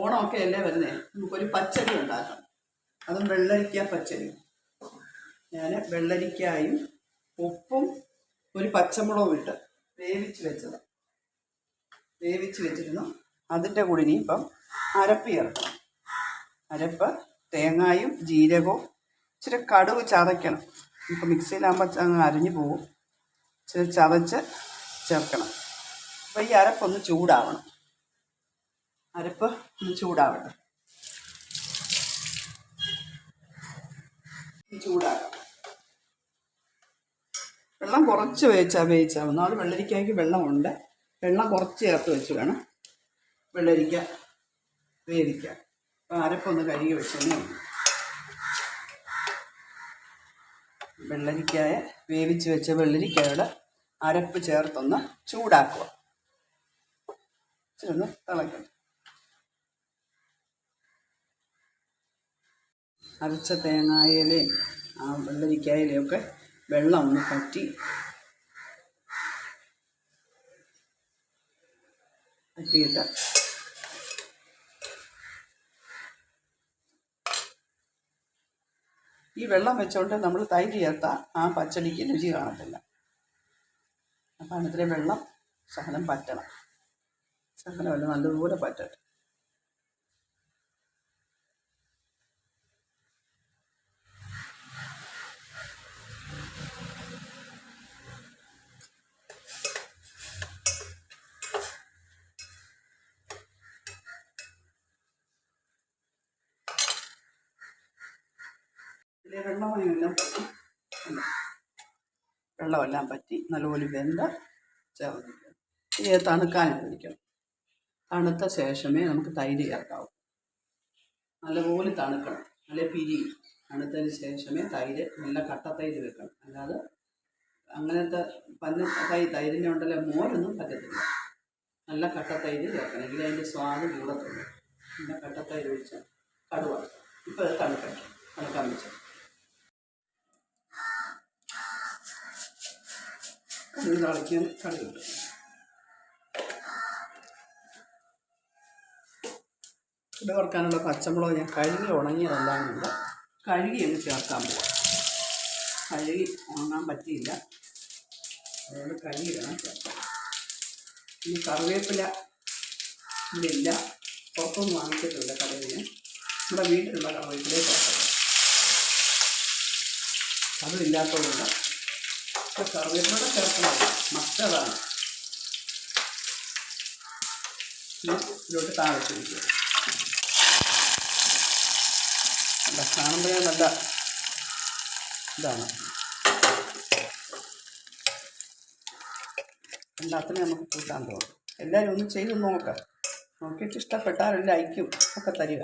ഓണമൊക്കെ അല്ലേ വരുന്നേ, നമുക്കൊരു പച്ചടി ഉണ്ടാക്കാം. അതും വെള്ളരിക്ക പച്ചടി. ഞാൻ വെള്ളരിക്കായും ഉപ്പും ഒരു പച്ചമുളകും ഇട്ട് വേവിച്ച് വെച്ചിരുന്നു. അതിൻ്റെ കൂടെ ഇനിയിപ്പം അരപ്പ് ചേർക്കണം. അരപ്പ് തേങ്ങായും ജീരകവും ഇച്ചിരി കടുക് ചതയ്ക്കണം. ഇപ്പം മിക്സിയിലാകുമ്പോൾ അങ്ങ് അരിഞ്ഞു പോകും. ഇച്ചിരി ചതച്ച് ചേർക്കണം. അപ്പോൾ ഈ അരപ്പൊന്ന് ചൂടാവണം. അരപ്പ് ഒന്ന് ചൂടാവട്ടെ. ചൂടാക്കാം. വെള്ളം കുറച്ച് വേവിച്ചാൽ ഒന്നാമത് വെള്ളരിക്കയ്ക്ക് വെള്ളമുണ്ട്. വെള്ളം കുറച്ച് ചേർത്ത് വെച്ച് വേണം വെള്ളരിക്ക വേവിക്കാൻ. അപ്പോൾ അരപ്പൊന്ന് കഴുകി വെച്ചോളൂ. വേവിച്ച് വെച്ച വെള്ളരിക്കയുടെ അരപ്പ് ചേർത്തൊന്ന് ചൂടാക്കുക. ഇച്ചിരി ഒന്ന് തിളയ്ക്കണം. അരച്ച തേങ്ങായിലയും ആ വെള്ളരിക്കായിലയും ഒക്കെ വെള്ളം ഒന്ന് പറ്റിയിട്ട് ഈ വെള്ളം വെച്ചുകൊണ്ട് നമ്മൾ തൈര് ചേർത്താൽ ആ പച്ചടിക്ക് രുചി കാണത്തില്ല. അപ്പം ഇത്രയും വെള്ളം ശകലം പറ്റണം. ശകലമല്ല, നല്ലതുപോലെ പറ്റട്ടെ. ഇതിലെ വെള്ളമെല്ലാം പറ്റി നല്ലപോലെ വെന്ത ചേർത്ത് ഇത് തണുക്കാനും പിടിക്കണം. തണുത്ത ശേഷമേ നമുക്ക് തൈര് ചേർക്കാവൂ. നല്ലപോലെ തണുക്കണം, നല്ല പിരിയും. തണുത്തതിന് ശേഷമേ തൈര്, നല്ല കട്ട തൈര് വെക്കണം. അല്ലാതെ അങ്ങനത്തെ തൈരിൻ്റെ ഉണ്ടല്ലോ മോരൊന്നും പറ്റത്തില്ല. നല്ല കട്ട തൈര് ചേർക്കണം, എങ്കിലും അതിൻ്റെ സ്വാദ് കൂടത്തുള്ളൂ. നല്ല കട്ട തൈര് ഒഴിച്ചാൽ കടുവാണ്. ഇപ്പോൾ അത് തണുക്കാൻ വെച്ചു. കടുക് തിളയ്ക്കാൻ കടുക് കിട്ടും. ഇത് വറുക്കാനുള്ള പച്ചമുളക് ഞാൻ കഴുകി ഉണങ്ങിയതെല്ലാം കൊണ്ട് കഴുകി ഒന്ന് ചേർക്കാൻ പോവാം. കഴുകി ഉണങ്ങാൻ പറ്റിയില്ല, അതുകൊണ്ട് കഴുകിയിടണം ചേർക്കാം. ഇനി കറിവേപ്പില ഇവിടെ ഇല്ല, പുറത്തൊന്നും വാങ്ങിച്ചിട്ടില്ല കറിവേപ്പില. നമ്മുടെ വീട്ടിലുള്ള കറിവേപ്പിലയെ ചേർക്കാം. അതും ഇല്ലാത്തതുകൊണ്ട് കറിവേപ്പില ചേർക്കണം, മറ്റതാണ്. ഇതിലോട്ട് താഴത്ത് വയ്ക്കുക. കാണുമ്പോഴേ നല്ല ഇതാണ്. എല്ലാത്തിനും നമുക്ക് കൂട്ടാൻ തോന്നും. എല്ലാവരും ഒന്ന് ചെയ്ത് നോക്കാം. നോക്കിയിട്ട് ഇഷ്ടപ്പെട്ടാൽ ലൈക്കും ഒക്കെ തരിക.